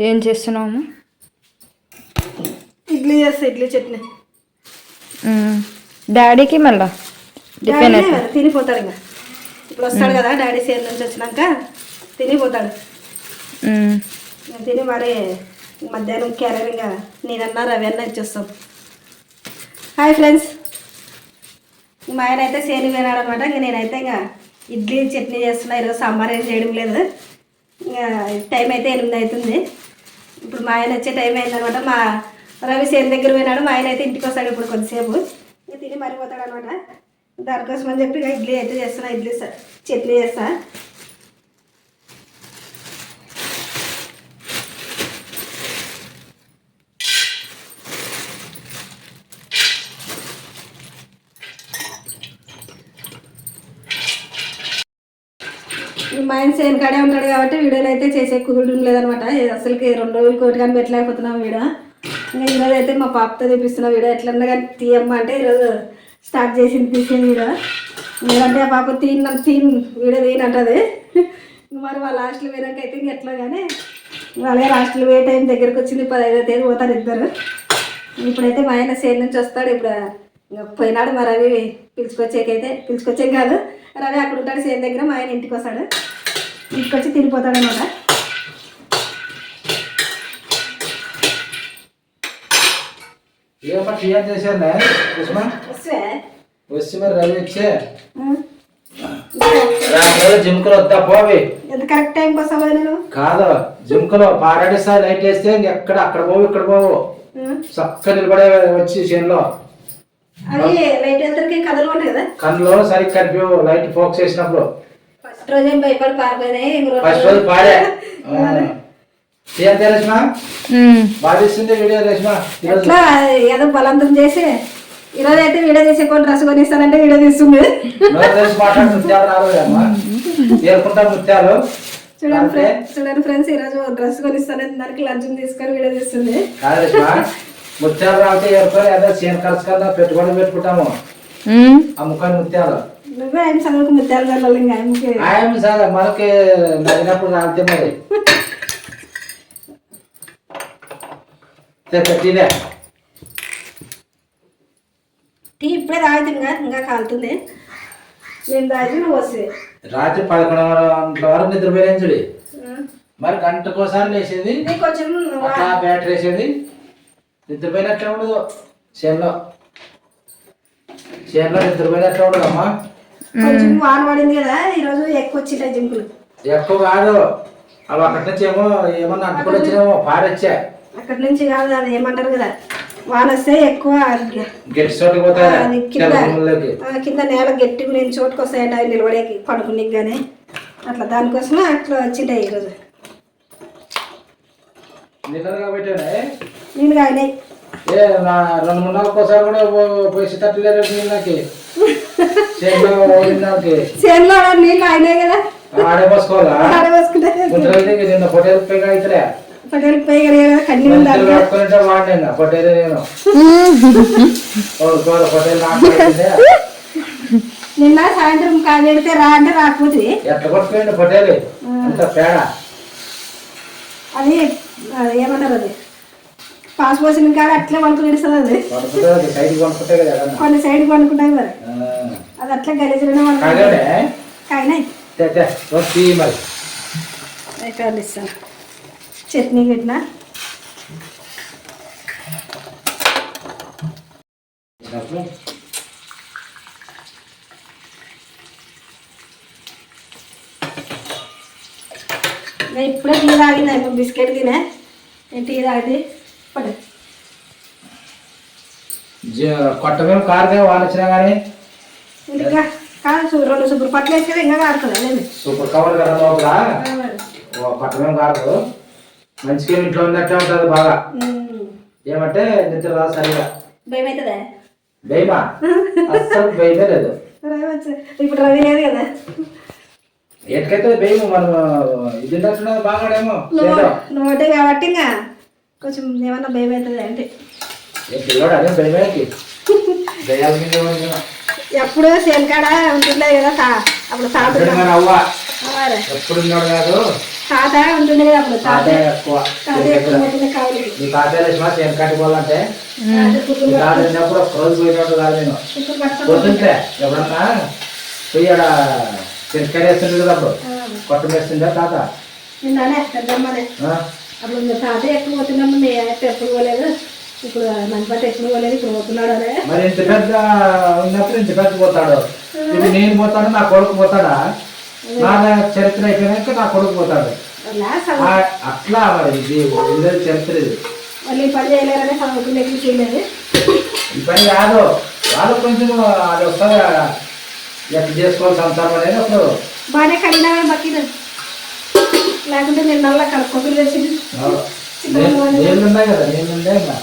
ఏం చేస్తున్నాము? ఇడ్లీ చేస్తా, ఇడ్లీ చట్నీ. డాడీకి మళ్ళా టిఫిన్ తినిపోతాడు. ఇంకా ఇప్పుడు వస్తాడు కదా డాడీ సేల్ నుంచి వచ్చినాక తినిపోతాడు. తిని మరి మధ్యాహ్నం క్యారెట్ ఇంకా నేనన్నా రవి అన్న ఇచ్చేస్తాం. హాయ్ ఫ్రెండ్స్, మా ఆయన అయితే సేను పోయినాడు అనమాట. ఇంక నేనైతే ఇంకా ఇడ్లీ చట్నీ చేస్తున్నా. ఈరోజు సాంబార్ ఏం చేయడం లేదు. ఇంకా టైం అయితే 8 అవుతుంది. ఇప్పుడు మా ఆయన వచ్చే టైం అయిందనమాట. మా రవి సేను దగ్గర పోయినాడు. మా ఆయన అయితే ఇంటికి వస్తాడు ఇప్పుడు కొద్దిసేపు. ఇంకా తిని మరిపోతాడు అనమాట. దానికోసం అని చెప్పి ఇడ్లీ అయితే చేస్తున్నా. ఇడ్లీ చట్నీ చేస్తా. మా ఆయన సేన్ కాడే ఉంటాడు కాబట్టి వీడియోలు అయితే చేసే కుదరడం లేదనమాట. అసలుకి 2 రోజులు కోటి కానీ పెట్టలేకపోతున్నాం వీడియో. ఇంకా ఈరోజు అయితే మా పాపతో తీపిస్తున్న వీడియో. ఎట్లన్నా కానీ తీయమ్మ అంటే ఈరోజు స్టార్ట్ చేసింది తీసే వీడియో. ఎందుకంటే ఆ పాప వీడియో తీయనంటది. మరి వాళ్ళ హాస్టల్ పోయినాక అయితే ఇంక ఎట్లా కానీ వాళ్ళే హాస్టల్ పోయే టైం దగ్గరకు వచ్చింది. 15వ తేదీ పోతారు ఇద్దరు. ఇప్పుడైతే మా ఆయన సేన్ నుంచి వస్తాడు. ఇప్పుడు ఇంకా పోయినాడు. మా రవి పిలుచుకొచ్చేం కాదు, రవి అక్కడ ఉంటాడు సేన్ దగ్గర. మా ఆయన ఇంటికి వస్తాడు. ఇంటికి వచ్చి తినిపోతాడు అనమాట. కరెక్ట్ టైం వస్తావా? నేను కాదు జిమ్కలో పారాడిస్తా లైట్ వేస్తే ఎక్కడ అక్కడ పోవు ఇక్కడ పోవు చక్కగా నిలబడే వచ్చి చేనులో అవి లైట్ వెళ్తానికి కథలు ఉంటాయి కదా, కన్నులో సరిగ్గా కనిపి లైట్ ఫోకస్ చేసినప్పుడు. ఫస్ట్ రోజు ఏం భయపడి పారిపోయినాయి. ఫస్ట్ రోజు పాడే రేష్మా బాధిస్తుంది వీడియో. రేష్మా ఎట్లా ఏదో బలవంతం చేసి ఈరోజు అయితే వీడియో చేసే కొన్ని డ్రెస్ కొనిస్తానంటే వీడియో తీస్తుంది. మాట్లాడి ముత్యాలు రాలేదమ్మా, ముత్యాలు. చూడండి ఫ్రెండ్స్, ఈరోజు డ్రెస్ కొనిస్తానంటే దానికి లంచం తీసుకొని వీడియో తీస్తుంది. ముత్యాలు రావుతే ఏర్పడి అదే చేను ఖర్చు కన్నా పెట్టుకుంటాము అమ్ముకొని ముత్యాలు. నువ్వే ఆయన చదువుకు ముత్యాలు వెళ్ళాలి. ఇంకా ఆయన సార్ మనకి నడినప్పుడు రాలితే మరి టీ ఇప్పుడే తాగుతుంది కదా, ఇంకా కాలుతుంది. నేను తాగి నువ్వు వస్తే రాత్రి 11 గంటల వరకు నిద్రపోయాను చూడి. మరి గంటకోసారి లేచేది, కొంచెం బ్యాటరీ వేసేది, నిద్రపోయినట్లే ఉండదు. చేనులో నిద్రపోయినట్లే ఉండదు అమ్మా. కొంచెం వాన పడింది కదా ఈరోజు, ఎక్కువ వచ్చింటాయి జింకులు. ఎక్కువ కాదు, అవి అక్కడి నుంచి ఏమన్నా అంటుకొని వచ్చినామో పాడొచ్చా. అక్కడి నుంచి కాదు, అది ఏమంటారు కదా, వాన వస్తే ఎక్కువ కింద నేల గట్టిగా నేను చోటుకు వస్తాయంట అవి నిలబడేకి పడుకునేకి కానీ అట్లా. దానికోసమే అట్లా వచ్చింటాయి ఈరోజు. నీళ్ళు కాగినాయి 2-3 నెలలకోసారి కూడా పోసి తట్టలేదు నీళ్ళకి. చేనులో నీళ్ళు అయినాయి కదా, ఆడే పోసుకోవాలా? నిన్న పొట్టేలు పైగా అవుతారా? పొట్టేలు పైగా కన్నీ వాడినా పొట్టేలు నేను నిన్న సాయంత్రం కాగెడితే రా అంటే రాకపోతే ఎట్లా కొట్టుకోండి పొట్టేలు అంత పేడ. అది ఏమంటారు, అది పాస్ పోసిన కాడ అట్లే వణుకుని ఇస్తుంది. అది కొన్ని సైడ్ కొనుక్కుంటాయి మరి, అది అట్లా గలీజులోనే కాగినాయి. అయిపోయింది ఇస్తాను చట్నీ పెట్టిన. ఇప్పుడే టీ తాగింది, ఇప్పుడు బిస్కెట్ తినే. నేను టీ తాగింది పడు. కొట్టమేమో కారుగా వాన వచ్చినా కానీ ఇంకా కాదు, 2 సూపర్ పట్లు వేస్తే ఇంకా కాడుతుంది. లేదు సూపర్ కవర్ కదా లోపల, కొట్టమేమో కాదు. మంచిగా ఇంట్లో ఉన్నట్టే ఉంటుంది బాగా. ఏమంటే నిద్ర రాదు సరిగా. భయం అవుతుందా? భయమా? అస్సలు భయమే లేదు. ఇప్పుడు రవి లేదు కదా, ఎట్కైతే భయము. మనం ఇది బాగాడేమో నువ్వు ఒకటే కాబట్టి ఇంకా కొంచెం ఏమన్నా భయం అవుతుంది అంటే పిల్లడు అదే భయమేకి దయాల మీద ఎప్పుడు సేల్ కాడ ఉంటుండే కదా, అప్పుడు అవ్వ ఎప్పుడు ఉన్నాడు కాదు. తాత ఉంటుండే కదా అప్పుడు తాత తాతయ్య ఎక్కువ తాత ఎక్కువ పోతుండే కావులకి మీ తాతయ్య లేచినా చేను కట్టుకోవాలంటే కుక్కలు మీ తాత వెళ్ళినప్పుడు ఒక రోజు పోయినట్టు కాదు నేను పట్టుకొని పోతుంటే ఎవరన్నా పోయి ఆడ చెనక్కాయ వేస్తుండే కదా అప్పుడు కొట్టం వేస్తుండే తాత నిన్ననే పెద్దమ్మనే ఆ? అప్పుడు ఇంకా తాత ఎక్కువ పోతున్నాము నేనైతే ఎప్పుడు పోలేదు ఇప్పుడు మంచిపట్టి ఎప్పుడు పోలేదు ఇప్పుడు పోతున్నాడు అదే మరి ఇంత పెద్ద ఉన్నప్పుడు ఇంత పెద్ద పోతాడు ఇప్పుడు నేను పోతాను నా కొడుకు పోతాడా నా చరిత్ర అయిపోయినాక నా కొడుకు పోతాడు అట్లా మరి ఇది ఉండేది చరిత్ర ఇది మళ్ళీ పని చేయలేరనే చదువుకునే చేయలేదు ఈ పని కాదు వాళ్ళు కొంచెం అది వస్తుంది ఎట్లా చేసుకోవాలి సంసారం అనేది అప్పుడు బాగానే కడిగినా బక్కిన లేకుంటే నేను నల్ల కడుక్కోకులు వేసి నీళ్ళు ఉన్నాయి కదా నీళ్ళు ఉండే ఇంకా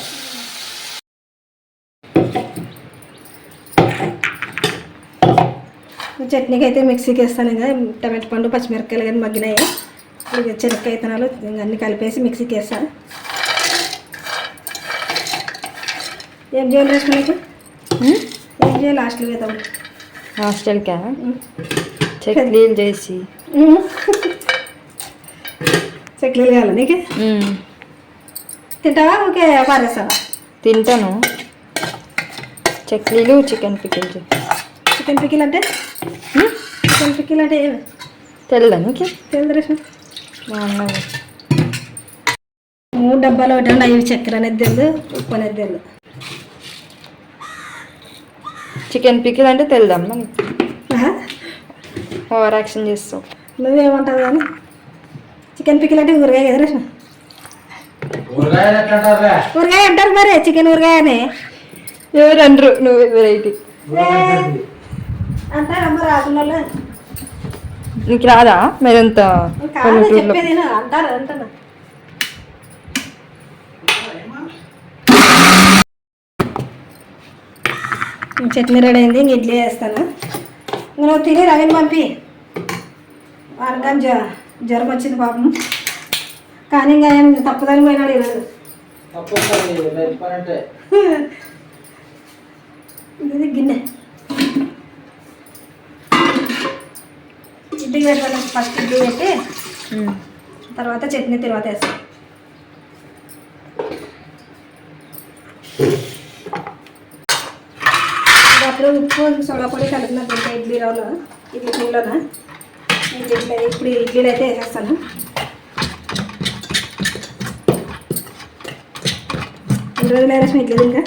చట్నీకి అయితే మిక్సీకి వేస్తాను ఇంకా టమాటో పండు పచ్చిమిరపకాయలు కానీ మగ్గినాయి ఇక చెనక్కాయ విత్తనాలు అన్నీ కలిపేసి మిక్సీకి వేస్తాను ఏం చేయాలి రేష్మకి ఏం చేయాలి హాస్టల్ వేద్దాం హాస్టల్కా చట్నీలు చేసి చట్నీలు కావాలి నీకు తింటావా ఓకే పారేస్తావా తింటాను చట్నీలు చికెన్ పికిల్ చికెన్ పికిల్ అంటే చికెన్ పికిల్ అంటే ఏమి తెల్లదా నీకు తెలుసు రేష్మ బాగున్నది 3 డబ్బాలు ఒకటి అవి చక్కెర అనేది తెలుదు ఉప్పు అనేది తెలుదు చికెన్ పికిల్ అంటే తెల్లదమ్మా నీకు ఓవర్ యాక్షన్ చేస్తావు నువ్వేమంటావు కానీ చికెన్ పికిల్ అంటే ఊరగాయ కదా రేష్మ ఊరగాయలు ఎట్లా అంటారురా? ఊరగాయ అంటారు మరి చికెన్ ఊరగాయ అని ఎవరు అనరు నువ్వు వెరైటీ అంటారు అమ్మ రాకుండా వాళ్ళు నీకు రాదా మీరంత కాదు పల్లెటూరులో చెప్పేది అంటారు అంటున్నా చట్నీ రెడీ అయింది ఇంక ఇడ్లీ వేస్తాను ఇంక నువ్వు తిని రవిని పంపి వానికి జ్వరం వచ్చింది పాపం కానీ ఇంకా ఏం తప్పుదని పోయినాడు ఈరోజు తప్పకుండా రైతు పని అంటే ఇది గిన్నె ఇడ్లీ పెడతాను ఫస్ట్ ఇడ్లీ పెట్టి తర్వాత చట్నీ తర్వాత వేస్తాను అప్పుడు ఉప్పు సోడా పొడి కలిపిన ఇడ్లీ రవ్వలో ఇడ్లీ పిండిలోన ఇప్పుడు ఇడ్లీలు అయితే వేసేస్తాను ఎన్ని రోజులు వేరేసిన ఇడ్లీ ఇంకా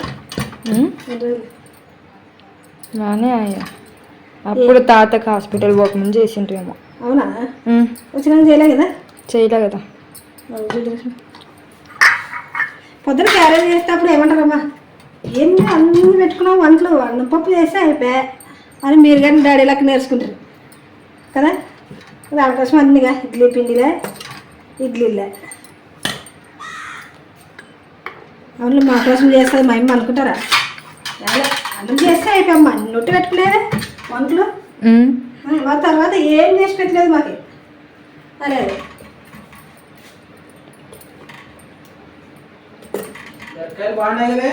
ఎన్ని రోజులు బాగానే అయ్యా అప్పుడు తాతకు హాస్పిటల్ పోకముందు చేసిండ్రేమో అవునా వచ్చినాక చేయలే కదా చేయలే కదా పొద్దున క్యారేజ్ చేసేటప్పుడు ఏమంటారమ్మా ఎన్ని అన్నీ పెట్టుకున్నాం వంటలు అన్నం పప్పు చేస్తే అయిపోయా అని మీరు కానీ డాడీ లెక్క నేర్చుకుంటారు కదా దానికోసం అన్నీగా ఇడ్లీ పిండిలే ఇడ్లీలే అవును మా కోసం చేస్తుంది మా అమ్మ అనుకుంటారా అన్నం చేస్తే అయిపోయమ్మా నొట్టి పెట్టుకునేవే వంటలు ఆ తర్వాత ఏం చేసి పెట్టలేదు మాకు అదే బాగున్నాయి కదా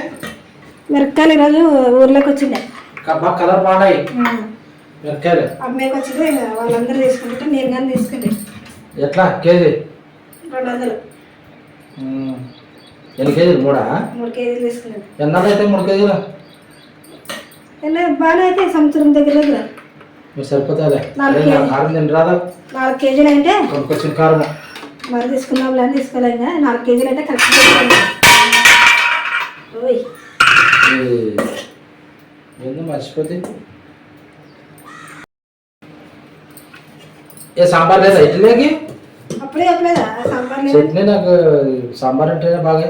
మిరపకాయలు ఈరోజు ఊర్లోకి వచ్చిండే కలర్ బాగున్నాయి మిరపకాయలు అమ్మాయికి వచ్చింది వాళ్ళందరూ తీసుకుంటే నేను కానీ తీసుకుంటే ఎట్లా కేజీ 200 ఎన్ని కేజీలు 3 కేజీలు తీసుకున్నాను ఎన్నాళ్ళు అయితే 3 కేజీలు బాగానే అయితే సంవత్సరం దగ్గర మీరు సరిపోతాలే 4 కేజీలు. కారం తిని రాదా 4 కేజీలు అంటే కొనుక్కొచ్చిన కారం మరి తీసుకున్నాం లేని తీసుకోలేక 4 కేజీలు అంటే కరెక్ట్ ఓయ్ ఏందో మర్చిపోతే ఏ సాంబార్ లేదా ఇడ్లీకి అప్పుడే చెప్పలేదా సాంబార్ లేదు చట్నీ నాకు సాంబార్ అంటేనే బాగా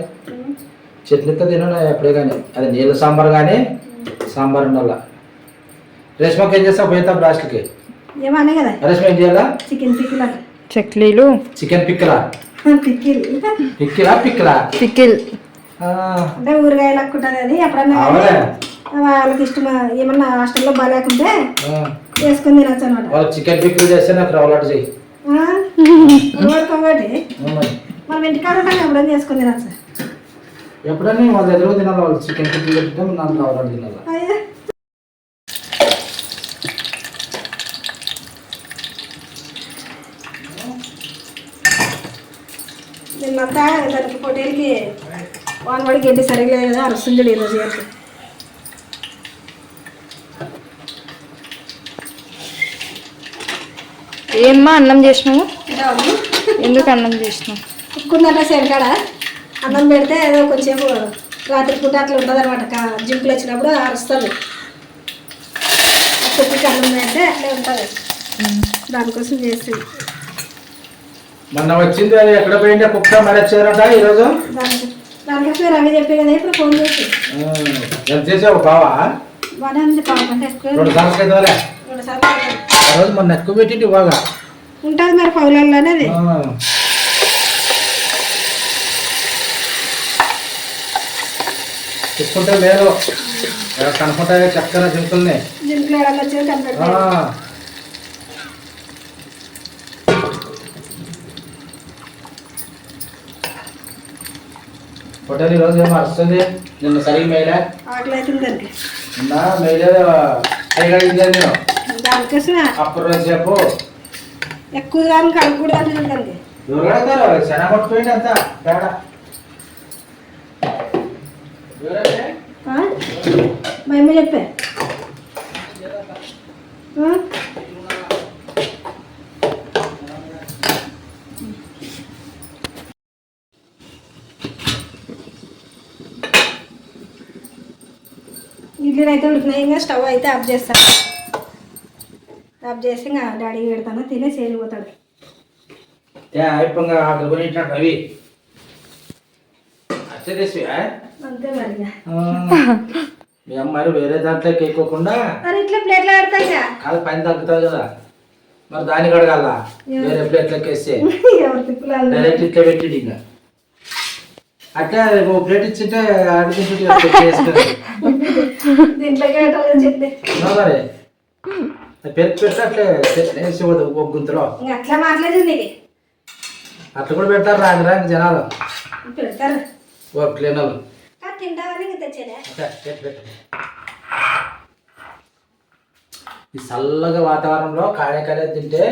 చట్నీతో తినను ఎప్పుడే కానీ అది నీళ్ళ సాంబార్ కానీ సాంబార్ ఉండాల రేష్మకి ఏం చేస్తావు పోయితాం లాస్ట్కి ఏమన్నా కదా రేష్మ ఏం చేయాలా చికెన్ పికిల్ అంటే చక్లీలు చికెన్ పిక్కలా పికిల్ పిక్కలా పికిల్ అంటే ఊరగాయలు అక్కుంటుంది అది ఎప్పుడన్నా అవునా వాళ్ళకి ఇష్టం ఏమన్నా హాస్టల్లో బాగాలేకుంటే వేసుకొని తినచ్చు అనమాట వాళ్ళు చికెన్ పిక్కలు చేస్తే నాకు రవ్వలాట చెయ్యి కాబట్టి మనం ఇంటికాడ ఉంటాం ఎప్పుడైనా చేసుకొని తినచ్చు ఎప్పుడైనా వాళ్ళ ఎదురు తినాలి వాళ్ళు చికెన్ పిక్కలు పెడితే నాకు రవ్వలాట తినాలి అయ్యా నిన్నంతా దానికి పొట్టేలకి వానబడి గడ్డి సరిగ్గా కదా అరుస్తుంది ఈరోజు చేసి ఏమ్మా అన్నం చేసినావు? ఎందుకు అన్నం చేసినావు? ఉక్కుందంట సేనకాడ అన్నం పెడితే ఏదో కొంచెంసేపు రాత్రి పూట అట్లా ఉంటుంది అనమాట. జింపులు వచ్చినప్పుడు అరుస్తుంది. కుక్కకి అన్నం పెడితే అట్లే ఉంటుంది. దానికోసం చేస్తుంది. మొన్న వచ్చింది అది ఎక్కడ పోయింటే కుక్క మరి వచ్చారట ఈరోజు. దానికోసం రవి చెప్పే కదా ఇప్పుడు ఫోన్ చేసి ఎంత చేసావు బావా? బాగా ఉంది. పావు కంటే ఎక్కువ 2 సార్లు కదలే. 2 సార్లు ఆ రోజు మొన్న ఎక్కువ పెట్టింది బాగా ఉంటుంది మరి పౌలల్లో అనేది. తీసుకుంటే లేదు కనుకుంటాయి చక్కర జింకుల్ని. జింకులు ఎడలు వచ్చేది కనిపెడతాయి. హోటల్ ఈరోజు ఏమో వస్తుంది. నిన్న సరిగ్గా మేలే ఆకలి అవుతుంది దానికి. నిన్న మేలే చేయగలిగింది నేను. దానికోసం అప్పుడు రోజు చెప్పు ఎక్కువగా కడుపుకూడదు అంటుంది దానికి. ఎవరు కడతారు? శనగ కొట్టుపోయింది అంతా తేడా. మా అమ్మ చెప్పే ఇడ్లీని అయితే ఉడికినాయి. ఇంకా స్టవ్ అయితే ఆఫ్ చేస్తాను. ఆఫ్ చేసి ఇంకా డాడీకి పెడతాను. తినేసి వెళ్ళిపోతాడు. అయిపోగా ఆకలి కొని అవి వచ్చేసి అంతే మరి. మీ అమ్మాయి వేరే దాంట్లోకి ఎక్కువకుండా మరి ఇట్లా ప్లేట్లో పెడతాగా కాదు పైన తగ్గుతుంది కదా. మరి దానికి అడగాల వేరే ప్లేట్లోకి వేస్తే ఎవరు తిప్పులాలి డైరెక్ట్ ఇట్లా పెట్టిండు. ఇంకా అట్లా ఓ ప్లేట్ ఇచ్చింటే అడిగించుంటే దీంట్లోకి చెప్పి మరి పెరుగు పెడితే అట్లే వేసి ఒక గుంతలో అట్లా మాట్లాడింది. అట్లా కూడా పెడతారు రాంగి రాంగి జనాలు పెడతారు. ఓ క్లీనర్లు తింటామని తెచ్చేదే. ఈ చల్లగా వాతావరణంలో కాడే కాలే తింటే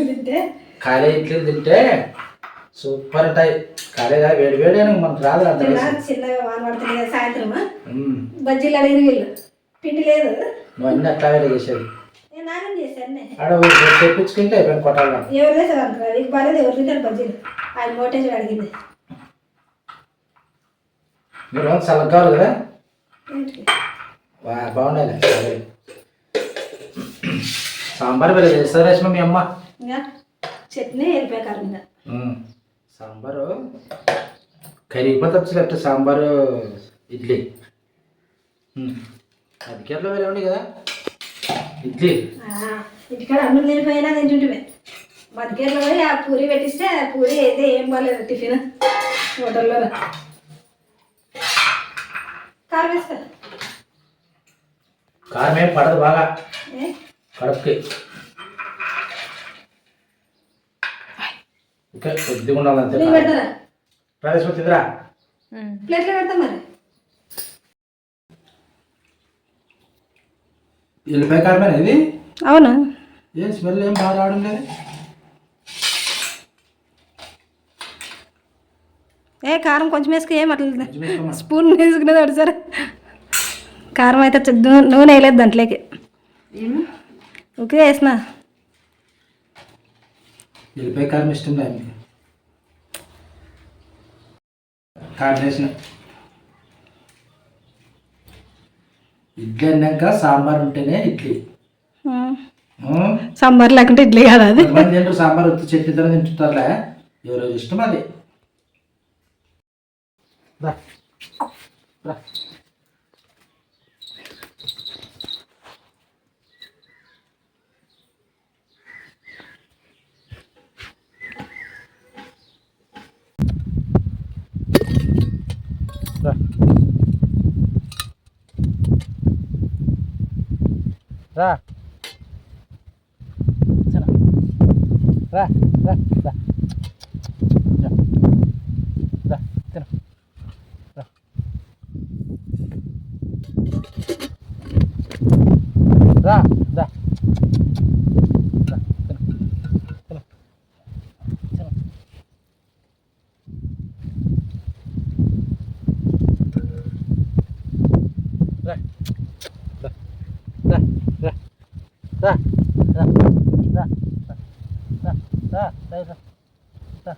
తింటే కాలే ఇడ్లీలు తింటే సూపర్ ఉంటాయి. కాలేగా వేడి వేడి అని మనకు రాదు. అంత చిన్నగా వాన పడుతుంది కదా సాయంత్రం. బజ్జీలు అడిగిన వీళ్ళు పిండి లేదు. నువ్వు అన్ని అట్లా చేసేది నేను నాగం చేశాను. ఆడ తెప్పించుకుంటే అయిపోయింది కొట్టాలి. ఎవరు చేశారు అంటారు. నీకు బాగాలేదు ఎవరు తింటారు బజ్జీలు. ఆయన మోటేజ్ అడిగింది. మీరు చల్లగా కావాలి కదా. బాగున్నాయి. సాంబార్ వేరే చేస్తారు రేష్మ మీ అమ్మ. ఇంకా చట్నీ వెళ్ళిపోయా కారం మీద. సాంబారు కరిగిపోతే వచ్చినట్టు సాంబారు ఇడ్లీ అధికారులు వేరే ఉండి కదా. ఇడ్లీ ఇంటికాడ అన్నం తినిపోయినా తింటుంటే బతికేట్లో పోయి ఆ పూరి పెట్టిస్తే ఆ పూరి అయితే ఏం బాగాలేదు. టిఫిన్ హోటల్లో కారం వేస్తా. కారం ఏం పడదు బాగా కడుపుకి. ఇంకా కొద్దిగా ఉండాలంతే. పెడతారా ప్రవేశపెట్టిందిరా ప్లేట్లో పెడతా మరి. ఎల్లిపాయ కారమే ఇది. అవునా? ఏం స్మెల్ ఏం బాగా రావడం లేదు. కారం కొంచెం వేసుకు ఏం అట్లా స్పూన్ వేసుకునేది సరే. కారం అయితే నూనె వేయలేదు దాంట్లోకి. ఓకే వేసిన. ఎల్లిపాయ కారం ఇష్టం లేదు మీకు. కారం వేసిన ఇడ్లీ అన్నాక సాంబార్ ఉంటేనే ఇడ్లీ. సాంబార్ లేకుంటే ఇడ్లీ కాదు. అది తింటారు సాంబార్ వచ్చి చట్నీతో తింటుంటారులే. ఎవరో ఇష్టం అది. రా రా రా రా రా తిన రా రా రా తిన తిన రా రా రా రా రా రా రా రా రా రా